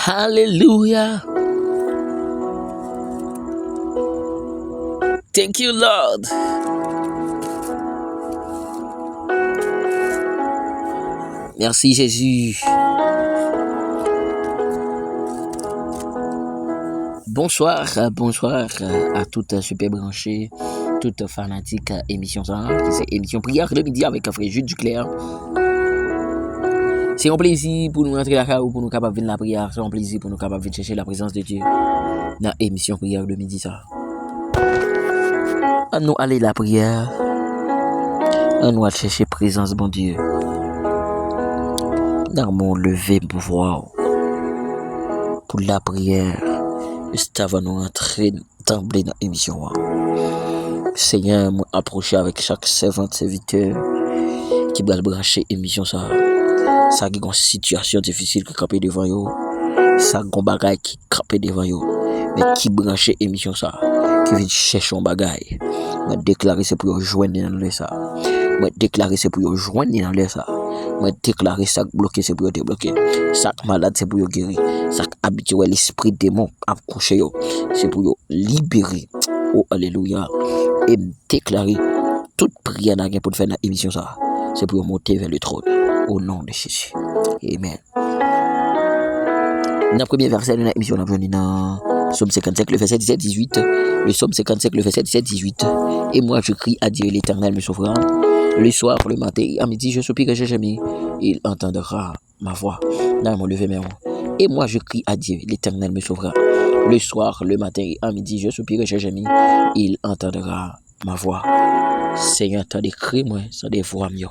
Hallelujah. Thank you, Lord. Merci, Jésus. Bonsoir à toutes super branchées, toutes fanatiques émission ça, c'est émission prière le midi avec un frère Jude Duclair. C'est un plaisir pour nous rentrer là pour nous capables de venir la prière, c'est un plaisir pour nous capables de chercher la présence de Dieu dans émission prière le midi ça. À nous aller la prière, à nous chercher présence bon Dieu. Dans mon lever pouvoir pour la prière, juste avant nous rentrer d'emblée dans l'émission. Seigneur, m'approcher avec chaque servante, serviteur qui va brancher l'émission ça. Ça qui est une situation difficile qui campe devant yo, ça gon bagay qui campe devant yo, mais qui branche émission ça, qui vient chercher un bagay. Moi déclarer c'est pour joindre dans le ça. Moi déclarer c'est pour joindre dans le ça. Moi déclarer ça bloqué c'est pour débloquer. Ça malade c'est pour guérir. Ça habituel l'esprit démon à coucher yo, c'est pour libérer. Oh alléluia. Et déclarer toute prière n'a pour faire dans émission ça. C'est pour monter vers le trône. Au nom de Jésus. Amen. Dans le premier verset de l'émission, on a vu dans Psaume 55, le verset 17-18. Le Psaume 55, le verset 17-18. Et moi, je crie à Dieu, l'Éternel me sauvera. Le soir, le matin, à midi, je soupire et je gémis. Il entendra ma voix. Dans mon lever mes mains. Et moi, je crie à Dieu, l'Éternel me sauvera. Le soir, le matin, à midi, je soupire et je gémis. Il entendra ma voix. Seigneur, t'as des cris, moi, ça des voix mieux.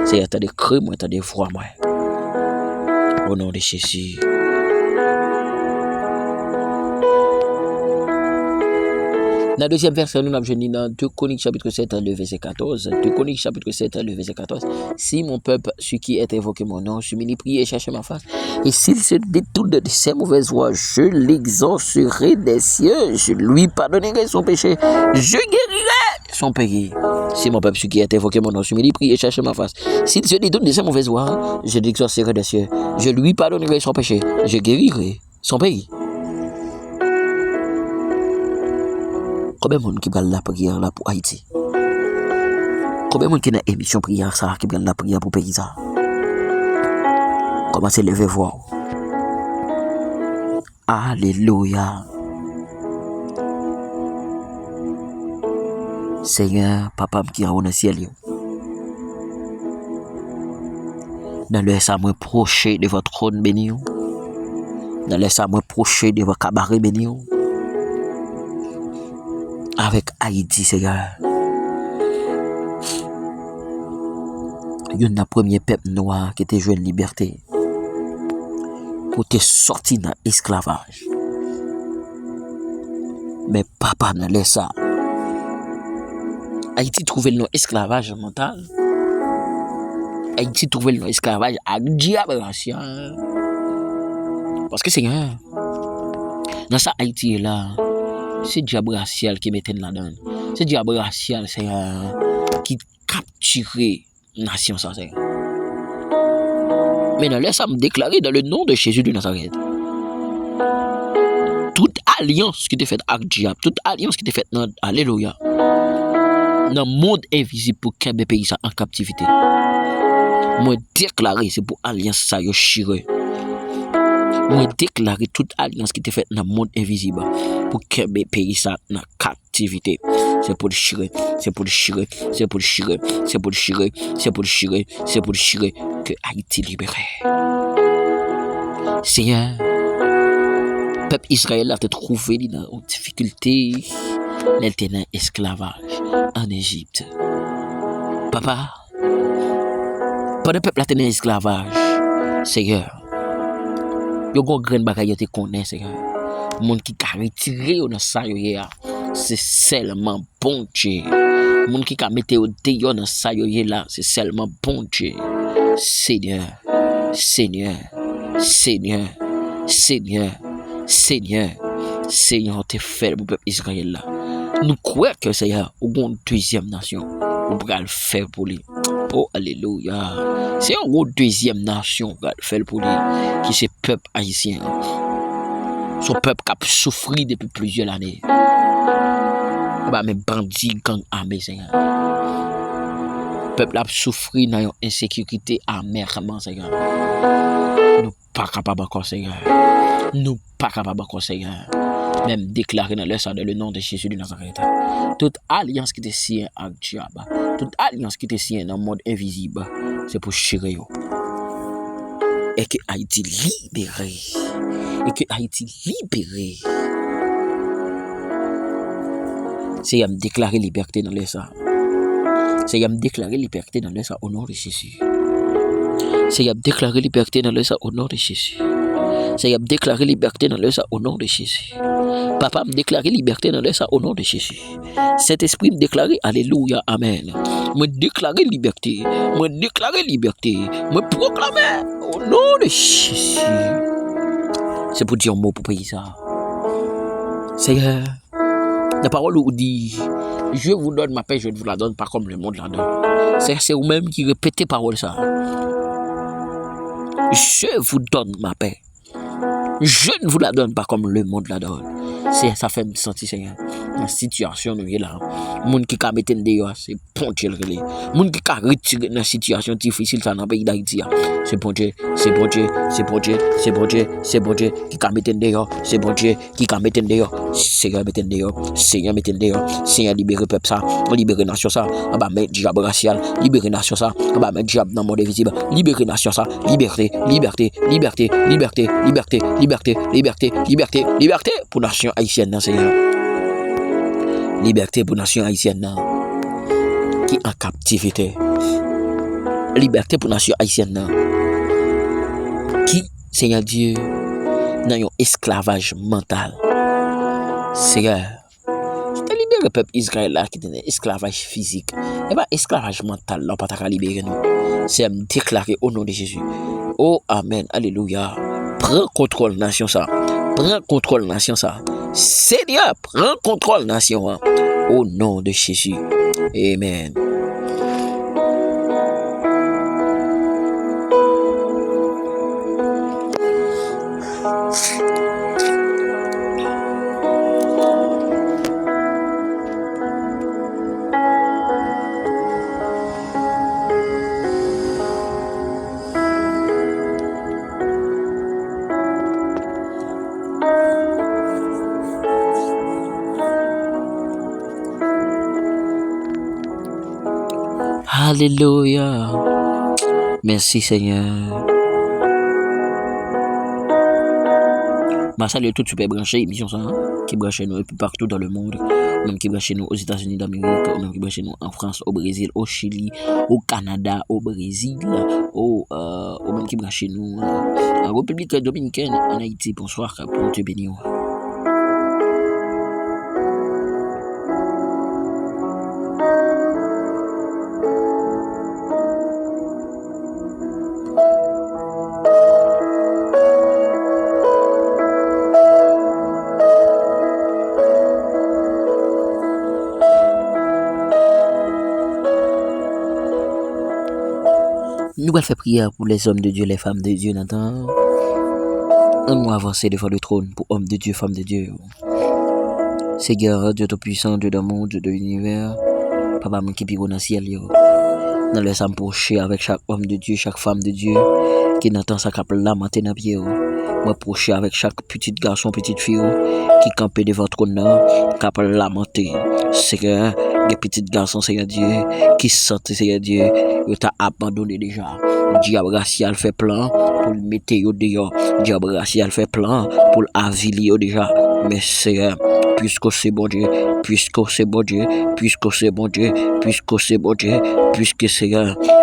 Seigneur, t'as des cris, moi, t'as des voix, moi. Au nom de Jésus. Dans le deuxième verset, nous avons vu dans 2 Chroniques chapitre 7, le verset 14. 2 Chroniques chapitre 7, le verset 14. Si mon peuple, celui qui est invoqué mon nom, s'humilie, prie et cherche ma face, et s'il se détourne de ses mauvaises voies, je l'exaucerai des cieux, je lui pardonnerai son péché, je guérirai son pays. Si mon peuple, celui qui est invoqué mon nom, s'humilie, prie et cherche ma face, s'il se détourne de ses mauvaises voies, je l'exaucerai des cieux, je lui pardonnerai son péché, je guérirai son pays. Combien de monde qui parle la prière là pour Haïti? Combien de monde qui dans émission prière ça qui parle la prière pour pays ça? Comment c'est lever voir? Alléluia. Seigneur, papa qui a dans le ciel. Dans le ça me procher de votre trône béni. Dans le ça me procher de votre cabaret béni. Avec Haïti, Seigneur. Il y a un premier peuple noir qui était joué en liberté pour te sortir dans l'esclavage. Mais papa n'a laissé ça. Haïti trouvait le nom esclavage mental. Haïti trouvait le nom esclavage à diable ancien. Parce que Seigneur, dans ça Haïti est là. C'est diable racial qui mettait là-dedans. C'est diable racial qui capturait la nation sans Seigneur. Maintenant, laisse-moi me déclarer dans le nom de Jésus de Nazareth. Toute alliance qui était faite avec le diable, toute alliance qui était faite dans Alléluia, dans le monde invisible pour qu'un pays soit en captivité. Moi déclarer c'est pour alliance ça yo chire. Moi déclarer toute alliance qui était faite dans le monde invisible pour que mes pays ça dans captivité. C'est pour le chirer, c'est pour le chirer, c'est pour le chirer, c'est pour le chirer, c'est pour le chirer, c'est pour le chirer que Haïti libéré. Seigneur, peuple Israël a été trouvé dans une difficulté, il était dans esclavage en Égypte. Papa, pendant le peuple a été dans esclavage, Seigneur, yo gon grain bagay yo te connaît, Seigneur. Moun qui ka retiré yo dans ça yo yé, c'est seulement bon Dieu. Moun qui ka mette yo dehors dans ça yo yé là, c'est seulement bon Dieu. Seigneur, Seigneur, Seigneur, Seigneur, Seigneur, Seigneur, te fait pour peuple Israël là. Nous croyons que Seigneur, ou une deuxième nation, on pourra le faire pour lui. Oh, alléluia. C'est une deuxième nation qui va le faire pour lui, qui c'est peuple haïtien. Son peuple qui a souffert depuis plusieurs années. Bah, mais bandits, gang armés, Seigneur. Peuple a souffert dans une insécurité amèrement, Seigneur. Nous pas capables encore, Seigneur. Nous pas capables encore, Seigneur. Même déclarer dans le nom de Jésus de Nazareth. Toute alliance qui te sienne avec diable, toute alliance qui te sienne dans le monde invisible, c'est pour chirer. Et que Haïti libéré. Et que Haïti libéré. C'est à me déclarer liberté dans le sang. C'est à me déclarer liberté dans le sang au nom de Jésus. C'est à me déclarer liberté dans le sang au nom de Jésus. C'est à me déclarer liberté dans le sang au nom de Jésus. Papa me déclarer liberté dans le sang au nom de Jésus. Cet esprit me déclarer alléluia, amen. Me déclarer liberté, me déclarer liberté, me proclamer au nom de Jésus. C'est pour dire un mot pour payer ça. Seigneur, la parole où dit, je vous donne ma paix, je ne vous la donne pas comme le monde la donne. C'est vous-même qui répétez parole ça. Je vous donne ma paix. Je ne vous la donne pas comme le monde la donne. Ça fait me sentir, Seigneur, la situation nous est là. Moun qui ka mette dehors, c'est bon Dieu le relais. Moun qui ka retirer dans la situation difficile dans le pays d'Haïti, c'est bon Dieu, c'est bon Dieu, c'est bon Dieu, c'est bon Dieu, c'est bon Dieu qui ka mette dehors, c'est bon Dieu qui ka mette dehors. Seigneur mette dehors, Seigneur mette dehors, Seigneur libérer peuple ça, libérer nation ça, bah mettre diable racial, libérer nation ça, bah mettre diable dans le monde invisible, libérer nation ça, liberté, liberté, liberté, liberté, liberté, liberté, liberté, liberté, liberté pour nation haïtienne, Seigneur. Liberté pour nation haïtienne qui en captivité. Liberté pour nation haïtienne qui, Seigneur Dieu, dans un esclavage mental. Seigneur, je te libère le peuple Israël là qui est dans esclavage physique. Et pas esclavage mental, là, pas ta libérer nous. C'est à me déclarer au nom de Jésus. Oh, amen, alléluia. Prends contrôle nation ça. Prends contrôle nation ça. Seigneur, prends contrôle nation hein. Au nom de Jésus. Amen. Alléluia. Merci Seigneur. Ma salut tout super branché émission ça qui branche nous et puis partout dans le monde, même qui branche nous aux États-Unis d'Amérique, même qui branche nous en France, au Brésil, au Chili, au Canada, au Brésil, au même qui branche nous en République dominicaine, en Haïti. Bonsoir pour te bénir. Nous allons faire prière pour les hommes de Dieu, les femmes de Dieu, Nathan. On nous avancer devant le trône pour hommes de Dieu, femmes de Dieu. Seigneur, Dieu tout-puissant, Dieu d'amour, Dieu de l'univers, Papa, mon qui pire dans le ciel, dans le sang proché avec chaque homme de Dieu, chaque femme de Dieu, qui n'entend sa cape lamenter dans pied. Moi proché avec chaque petit garçon, petite fille, qui campait devant le trône, cape lamenter. Seigneur, des petits garçons, Seigneur Dieu, qui sentent, Seigneur Dieu, il t'a abandonné déjà. Diable racial fait plan pour le mettre dehors. Diable racial fait plan pour l'aviler déjà. Mais Seigneur, puisque c'est bon Dieu, puisque c'est bon Dieu, puisque c'est bon Dieu, puisque c'est bon Dieu, puisque Seigneur,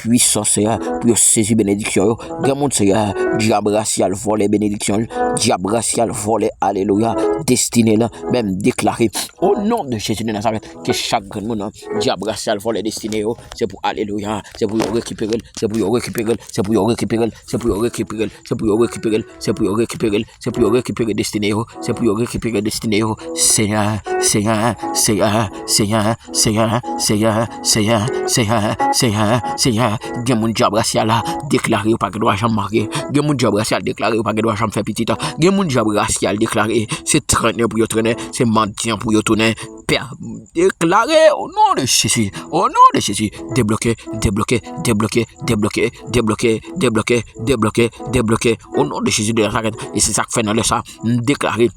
puissant, Seigneur, pour saisir bénédiction. Grand monde, Seigneur, diable racial voler bénédiction, diable racial voler, alléluia, destiné là, même déclaré au nom de Jésus de Nazareth, que chaque grand monde, diable racial voler destiné, c'est pour alléluia, c'est pour récupérer, c'est pour récupérer, c'est pour récupérer, c'est pour récupérer, c'est pour récupérer, c'est pour récupérer, c'est pour récupérer destiné, c'est pour récupérer destiné, Seigneur, Seigneur, Seigneur, Seigneur, Seigneur, Seigneur, Seigneur, Seigneur, Seigneur, Seigneur, gen moun diable racial là, déclaré ou pas que doit jamais marquer, gen moun diable racial déclaré ou pas que doit jamais faire petit, gen moun diable racial déclaré, c'est traîner pour y traîner, c'est mentir pour y tourner, Père, déclaré au nom de Jésus, au nom de Jésus, débloqué, débloqué, débloqué, débloqué, débloqué, débloqué, débloqué, débloqué, au nom de Jésus de Nazareth, et c'est ça que fait dans le ça, déclaré.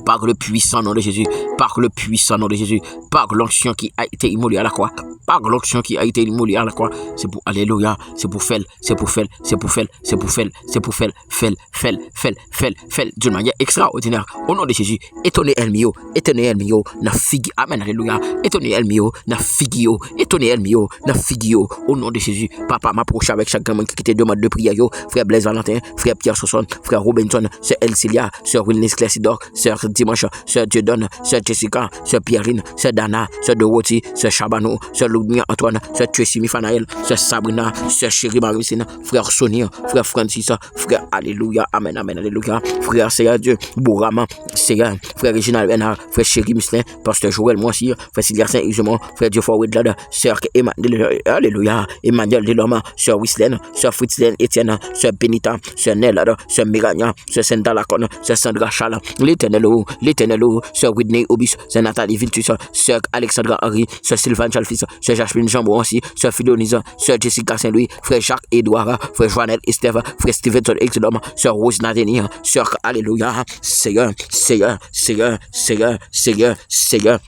Par le puissant nom de Jésus, par le puissant nom de Jésus, par l'onction qui a été immolée à la croix, par l'onction qui a été immolée à la croix, c'est pour alléluia, c'est pour faire, c'est pour faire, c'est pour faire, c'est pour faire, c'est pour faire, faire d'une manière extraordinaire. Au nom de Jésus, étonné elmio, na figi, amen, alléluia, étonné elmio, na figio, étonné elmio, na figio. Au nom de Jésus, papa m'approche avec chaque gamin qui te demande de prier, frère Blaise Valentin, frère Pierre Sosson, frère Robinson, sœur Elcilia, sœur Wilnis Classidor, sœur Dimanche, sœur Dieudonne, sœur Jessica, sœur Pierrine, sœur Dana, sœur Dorothy, sœur Chabano, sœur Ludmilla Antoine, sœur Tracy Mifanaël, sœur Sabrina, sœur Chérie Maricine, frère Sonia, frère Francis, frère Alléluia, amen, amen, alléluia, frère Seigneur Dieu, Bourama, Seigneur, frère Réginald Bernard, frère Chérie Mislin, pasteur Joël Moissy, frère Sylvia Saint-Exumont, frère Dieu Forward, sœur Emmanuel, alléluia, Emmanuel Delorme, sœur Wislaine, sœur Fritzlaine Etienne, sœur Benita, sœur Nella, sœur Mirania, sœur Sandra Lacone, sœur Sandra Chala, l'éternel, sœur Whitney Obis, sœur Nathalie Viltus, sœur Alexandra Henry, sœur Sylvain Chalfis, sœur Jasmine Jambon aussi, sœur Philonise, sœur Jessica Saint-Louis, frère Jacques Edouard, frère Joannette Esteve, frère Stevenson Exodome, sœur Rose Nathanie, sœur Alléluia, Seigneur, Seigneur, Seigneur, Seigneur, Seigneur, Seigneur.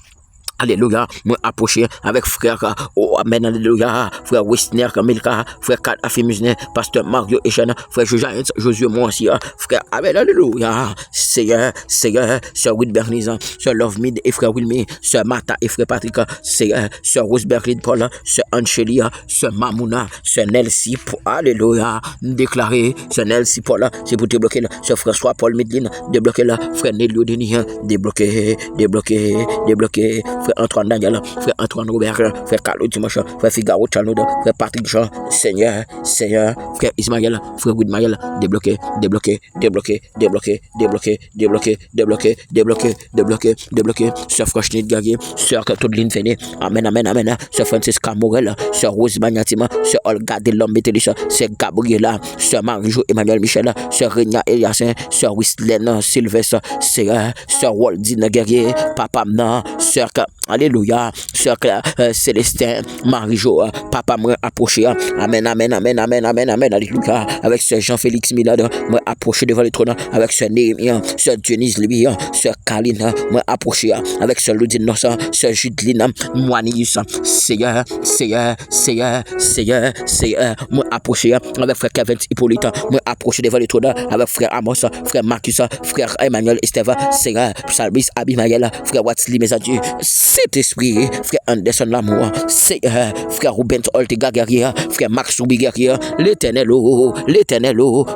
Alléluia, moi approcher avec frère, oh amen, alléluia, frère Westner, Milka, frère Kat Afimusne, pasteur Mario Echene, frère Josué Moissi, frère amen, alléluia, Seigneur, Seigneur, sœur Will Bernise, sœur Love Mid et frère Wilmy, sœur Martha et frère Patrick, Seigneur, sœur Rose Berlin Paul, sœur Anchelia, sœur Mamouna, sœur Nelsie, alléluia, déclaré, sœur Nelsie Paul, c'est pour débloquer, sœur François Paul Midlin, débloquer là, frère Nélio Denis, débloquer, débloquer, débloquer, frère Antoine Daniel, frère Antoine Robert, frère Carlo Dimanche, frère Figaro Chalnud, frère Patrick Jean, Seigneur, Seigneur, frère Ismaël, frère Widmaël, débloqué, débloqué, débloqué, débloqué, débloqué, débloqué, débloqué, débloqué, débloqué, débloqué, sœur Franchnet Gaguier, sœur Claudeline Féné, amen, amen, amen, sœur Francisca Morel, sœur Rose Magnatima, sœur Olga Delhomme Métélis, sœur Gabriela, sœur Marie-Jo Emmanuel Michel, sœur Régna Eliassin, sœur Wislaine Sylvestre, sœur Waldine Guerrier, papa Mna, sœur alléluia, sœur Célestin, Marie-Jo, papa m'a approché, amen, amen, amen, amen, amen, amen, alléluia, avec sœur Jean-Félix Milad, m'a approché devant le trône, avec sœur Néhémie, sœur Denise Libye, sœur Caline, m'a approché, avec sœur Ludine Nossa, sœur Judeline, Moanius, Seigneur, Seigneur, Seigneur, Seigneur, Seigneur, m'a approché, avec frère Kevin Hippolyte, m'a approché devant le trône, avec frère Amos, frère Marcus, frère Emmanuel Esteve, Seigneur, Salbis Abimaël, frère Watsli Mesadieu, Saint-Esprit, frère Anderson Lamour, frère Ruben Oltega Guerrier, frère Max Soubi Guerrier, l'éternel,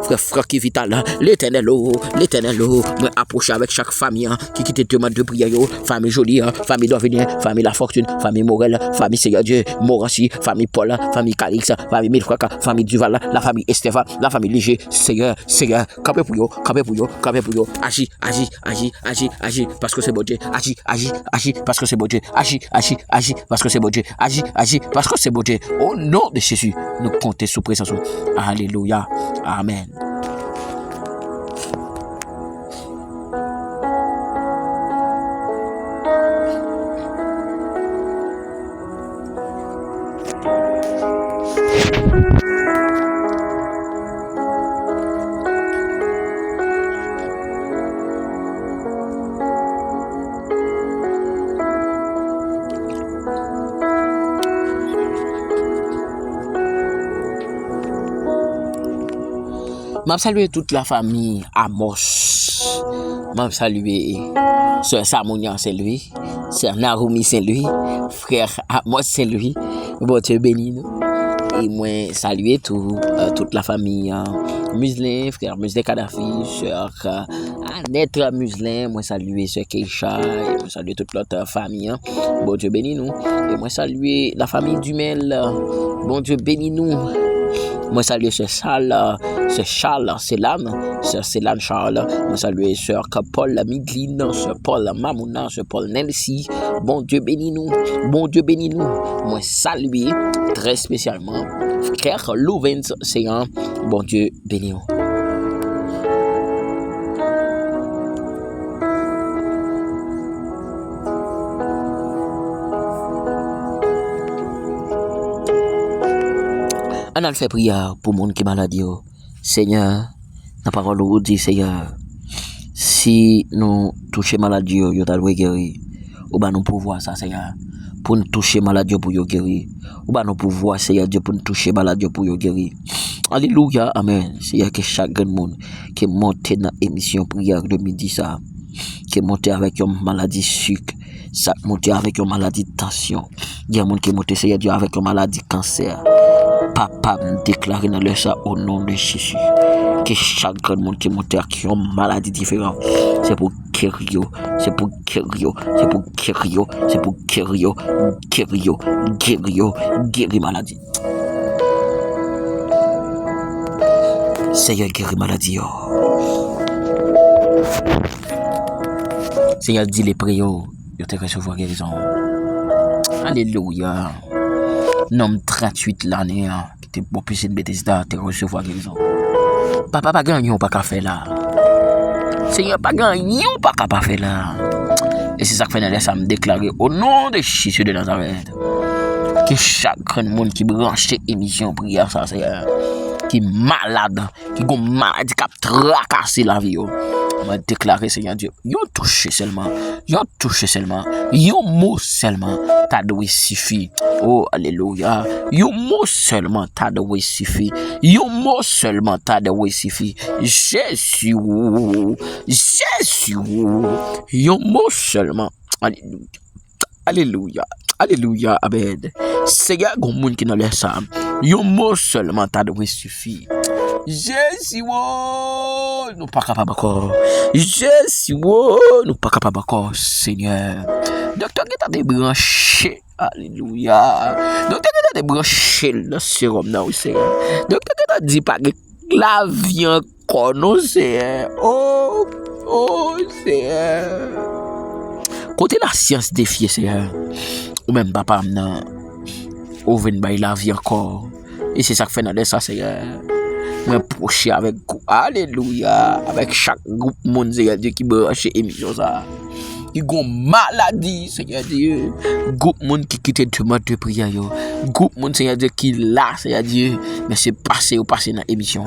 frère Francky Vital, l'éternel, moi approcher avec chaque famille qui quitte demande de prière, famille Jolie, famille Dorvenir, famille La Fortune, famille Morel, famille Seigneur Dieu, Morancy, famille Paul, famille Calix, famille Milfraka, famille Duval, la famille Esteva, la famille Léger, Seigneur, capé pour yo, agis, parce que c'est bon Dieu, agis, parce que c'est bon Dieu, agis, parce que c'est bon Dieu, agis, parce que c'est bon Dieu. Au nom de Jésus, nous comptons sous présence. Alléluia. Amen. M'a salué toute la famille Amos. M'a salué sœur Samonia Saint-Louis, sœur Narumi Saint-Louis, frère Amos Saint-Louis. Bon Dieu béni nous. et moi saluer toute la famille Muslin, frère Muslin Kadhafi, sœur Annette Muslin, moi saluer sœur Keisha, et moi saluer toute l'autre famille. Bon Dieu bénis nous. Et moi saluer la famille Dumel. Bon Dieu bénis nous. Moi saluer ce Charles Célan, ce Célan Charles. Moi saluer sœur Paul Midline, sœur Paul Mamouna, sœur Paul Nancy. Bon Dieu bénis nous. Bon Dieu bénis nous. Moi saluer très spécialement frère Louvens, c'est un bon Dieu bénis nous. On a fait prière pour le monde qui est malade. Seigneur, la parole vous dit, Seigneur, si nous touchons maladie, vous allez guérir. Ou bien nous pouvoir ça, Seigneur, pour nous toucher maladie pour vous guérir. Ou bien nous pouvoir, Seigneur Dieu, pour nous toucher maladie pour vous guérir. Alléluia, amen. Seigneur, que chaque monde qui est monté dans l'émission prière de midi, ça, qui est monté avec une maladie sucre, ça monté avec une maladie de tension. Il y a un monde qui est monté, Seigneur Dieu, avec une maladie de cancer. Papa me déclare dans le ça au nom de Jésus que chaque grand monde qui monte avec une maladie différente, c'est pour guérir, c'est pour guérir, c'est pour guérir, c'est pour guérir, guérir maladie. Seigneur guérit maladie. Seigneur dit les prières, je te recevoir guérison. Alléluia. Nom 38 l'année, qui était bon plus de Bethesda, te recevoir guérison. Papa pas gagné, pas qu'à faire là. Seigneur pas gagné, pas qu'à faire là. Et c'est ça que fait ça me déclarer au nom de Jésus de Nazareth. Que chaque monde qui branche émission prière, ça, Seigneur, qui est malade, qui a une maladie qui a tracassé la vie. On va déclarer, Seigneur Dieu, yon touché seulement, yon mot seulement, t'as doué suffit. Oh, alléluia. Yon mot seulement, t'as doué suffit. Yon mot seulement, t'as doué suffit. Jésus, yon mot seulement. Alléluia. Alléluia. Alléluia. Amen. Seigneur, gon moun qui n'a l'air ça. Yon mot seulement, t'as doué suffit. Jésus, nous pas capable encore. Jésus, nous pas capable encore, Seigneur. Docteur, qui t'a débranché. Alléluia. Docteur, qui t'a débranché le sérum, non, Seigneur. Docteur, qui t'a dit pas que la vie encore, non, Seigneur. Oh, Seigneur. Côté la science défiée, Seigneur. Ou même papa, non. Ou vient by la vie encore. Et c'est ça que fait dans ça, Seigneur. Me procher avec alléluia avec chaque groupe monde Seigneur Dieu qui branche émission ça qui gon maladie Seigneur Dieu groupe monde qui quitte demande de prière yo groupe monde Seigneur Dieu qui là Seigneur Dieu mais c'est passé dans émission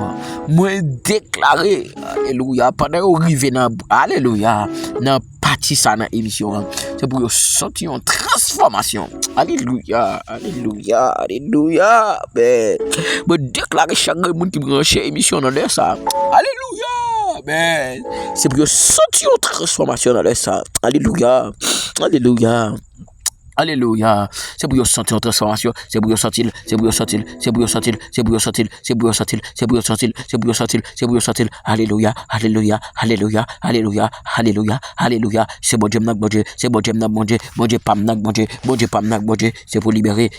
moi déclarer alléluia pendant au arriver dans alléluia dans partie ça dans émission c'est pour sortir en transformation alléluia ben me déclarer chaque monde qui branche émission dans ça alléluia ben c'est pour sortir en transformation dans ça alléluia Alléluia. C'est pour sentir en transformation. C'est pour sentir. Alléluia. C'est bon Dieu, bon Dieu. C'est bon Dieu, pam, bon Dieu. C'est pour libérer,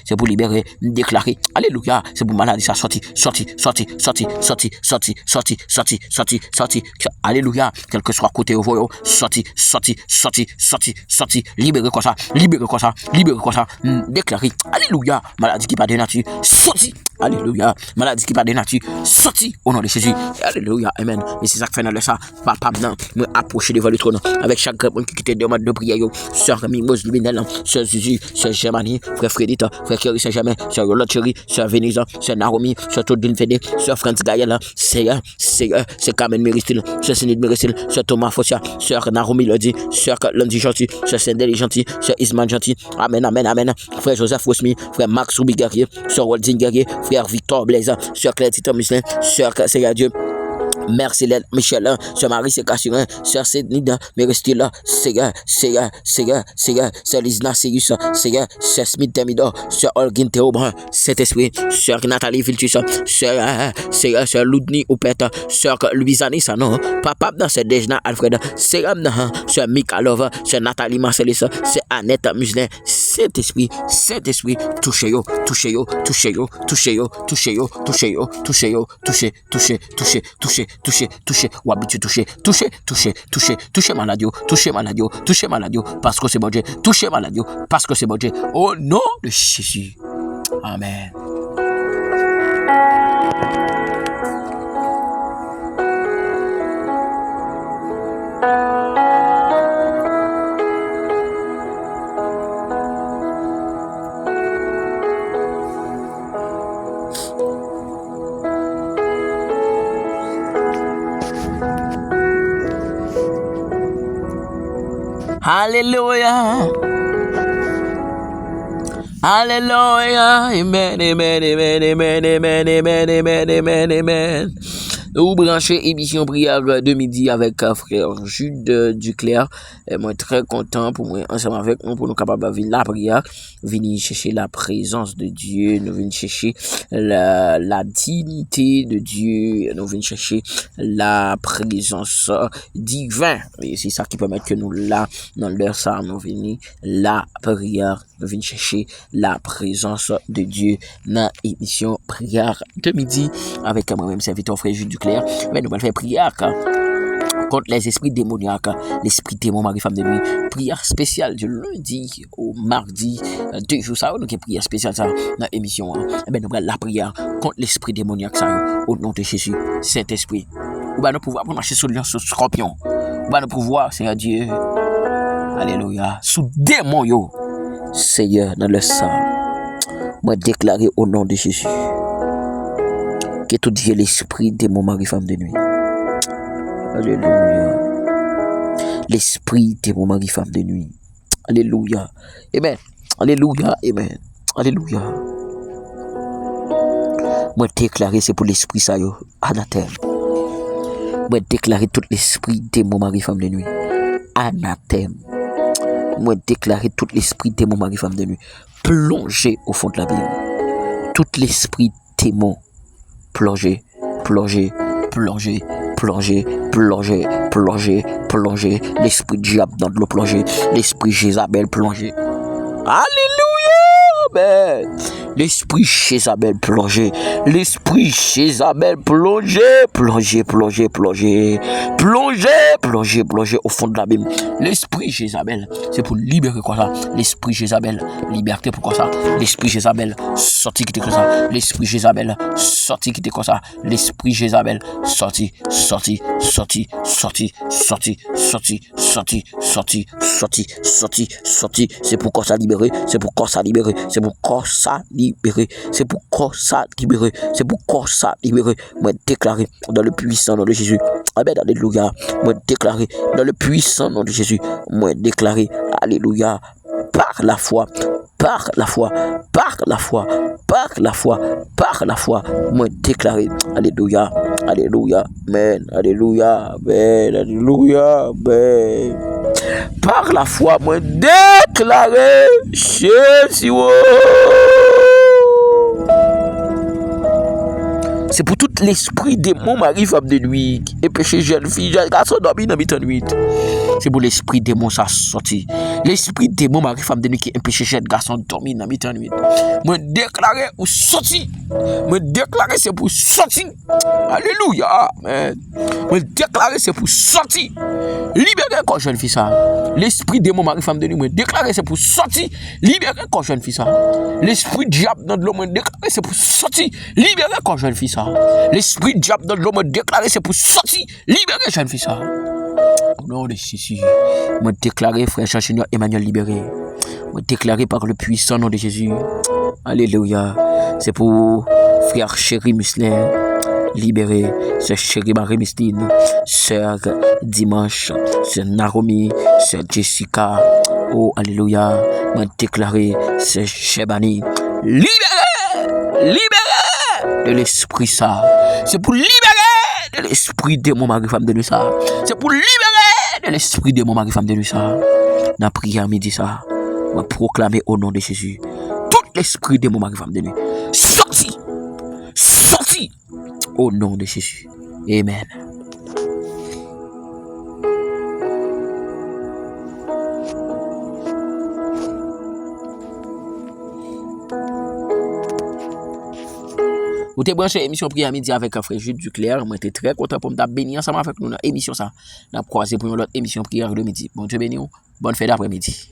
déclarer. Alléluia. C'est pour maladie, ça sorti. Alléluia. Quel que soit côté au voyant, sorti. Libérez quoi ça. Déclaré. Alléluia. Maladie qui pas de nature. Sorti. Alléluia. Maladie qui pas de nature. Sorti au nom de Jésus. Alléluia. Amen. Et c'est ça que fait dans le ça. Papa, me approcher devant le trône. Avec chaque monde qui quitte demande de prière. Sœur Mimose Luminel. Sœur Zuzu. Sœur Germanie. Frère Frédita. Frère Kerry Saint-Germain. Sœur Yolande Chéri. Sœur Venisa. Sœur Naomi. Sœur Claudine Fédé. Sœur France Gaël. Seigneur. C'est Carmen Méristil. Sœur Céline Méristil. Sœur Thomas Fossia. Sœur Naomi Lodi. Sœur Lundi Gentil. Sœur Sendeli Gentil. Sœur Isman Gentil. Amen. Frère Joseph Rosmi, frère Max Roubi Guerrier, sœur Waldine Guerrier, frère Victor Blaise, sœur Claire Titan Muslin, sœur Seigneur Dieu. Mère Célène, Michel, Sœur Marie, c'est Cassurin, Sœur Sénida, mais restez là, Seigneur, Sœur Lisna Sirius, Seigneur, Sœur Smith Temidor, Sœur Holguin Théobrun, Saint-Esprit, Sœur Nathalie Viltus, Sœur Loudni Oupette, Sœur Louisani, ça non, Papa dans ce Dejna Alfred, Sœur Mikalova, Sœur Nathalie Marcelis, Sœur Annette Muslin, Saint-Esprit, touchez-yo, ou habitué toucher maladio, parce que c'est bon Dieu, toucher maladio, parce que c'est bon Dieu, au nom de Jésus, amen. Alléluia. Alléluia. Amen, amen, amen, amen, amen, amen, amen, amen, amen. Nous branchez émission prière de midi avec frère Jude Duclerc. Et moi très content pour moi ensemble avec nous pour nous capables de vivre la prière, venir chercher la présence de Dieu, nous venir chercher la dignité de Dieu, nous venir chercher la présence divine. Et c'est ça qui permet que nous là dans l'heure ça nous venir la prière, nous venir chercher la présence de Dieu dans émission prière de midi avec moi-même serviteur frère Jude Duclerc. Mais nous allons faire prière contre les esprits démoniaques, l'esprit démon, mari, femme de nuit. Prière spéciale du lundi au mardi, 2 jours, ça, donc prière spéciale ça, dans l'émission. Eh bien, nous allons la prière contre l'esprit démoniaque, ça, au nom de Jésus, Saint-Esprit. Ou bien nous pouvoir marcher sur le scorpion. Ou bien nous pouvoir, Seigneur Dieu, alléluia, sous démon, yo, Seigneur, dans le sang, moi déclarer au nom de Jésus. Que tout Dieu l'esprit de mon mari femme de nuit. Alléluia. L'esprit de mon mari femme de nuit. Alléluia. Amen. Alléluia. Amen. Alléluia. Moi déclarer c'est pour l'esprit ça yo. Anathème. Moi déclarer tout l'esprit de mon mari femme de nuit. Anathème. Moi déclarer tout l'esprit de mon mari femme de nuit. Plongé au fond de la Bible. Tout l'esprit démon. Plongez, l'esprit diable dans l'eau plongé, l'esprit Jézabel plongé. Alléluia, amen. L'esprit Jézabel plongé, l'esprit Jézabel plongé au fond de la Bible. L'esprit Jézabel, c'est pour libérer quoi ça? L'esprit Jézabel, liberté pour quoi ça? L'esprit Jézabel, sorti qui était comme ça. L'esprit Jézabel, sorti qui était comme ça. L'esprit Jézabel, sorti. C'est pour quoi ça libérer? C'est pour quoi ça libérer? C'est pour quoi ça libérer? C'est pour quoi ça libérer? C'est pour quoi ça libérer? Moi déclarer dans le puissant nom de Jésus. Amen, alléluia. Moi déclarer dans le puissant nom de Jésus. Moi déclarer, alléluia, par la foi, moi déclarer, alléluia, amen, alléluia, amen. Par la foi, moi déclarer, Jésus. C'est pour tout l'esprit démon, mari, femme de nuit, et péché jeune fille, jeune garçon dormi dans la nuit. C'est pour l'esprit démon, ça sorti. L'esprit démon, mari, femme de nuit, qui est péché jeune garçon dormi dans la nuit. Moi déclarer ou sorti. Moi déclarer c'est pour sortir. Alléluia. Amen. Moi déclarer c'est pour sortir. Libérer quand jeune fille ça. L'esprit démon, mari, femme de nuit, moi déclarer c'est pour sortir. Libérer quand jeune fille ça. L'esprit diable dans l'homme, moi déclarer c'est pour sortir. Libérer quand jeune fille ça. L'esprit diable dans l'homme, déclaré c'est pour sortir, libérer jeune fille ça. Au nom de Jésus, moi déclaré frère Jean-Seigneur Emmanuel libéré. Moi déclaré par le puissant nom de Jésus. Alléluia. C'est pour frère chéri Muslin libéré, c'est chéri Marie-Mystine, sœur Dimanche, c'est Naomi, c'est Jessica. Oh alléluia. Moi déclaré c'est Chebani libéré de l'esprit ça. C'est pour libérer de de l'esprit de mon mari femme de lui ça. C'est pour libérer de l'esprit de mon mari femme de lui ça. N'a prié à midi ça. Va proclamer au nom de Jésus. Tout l'esprit de mon mari femme de lui. Sorti. Sorti. Au nom de Jésus. Amen. Vous avez branché l'émission Prière Midi avec Frère Jude Duclair. Moi, j'étais très content pour me bénir ensemble avec nous dans l'émission. Ça. Nous avons croisé pour une autre émission Prière de Midi. Bon Dieu béni. Bonne fête d'après-midi.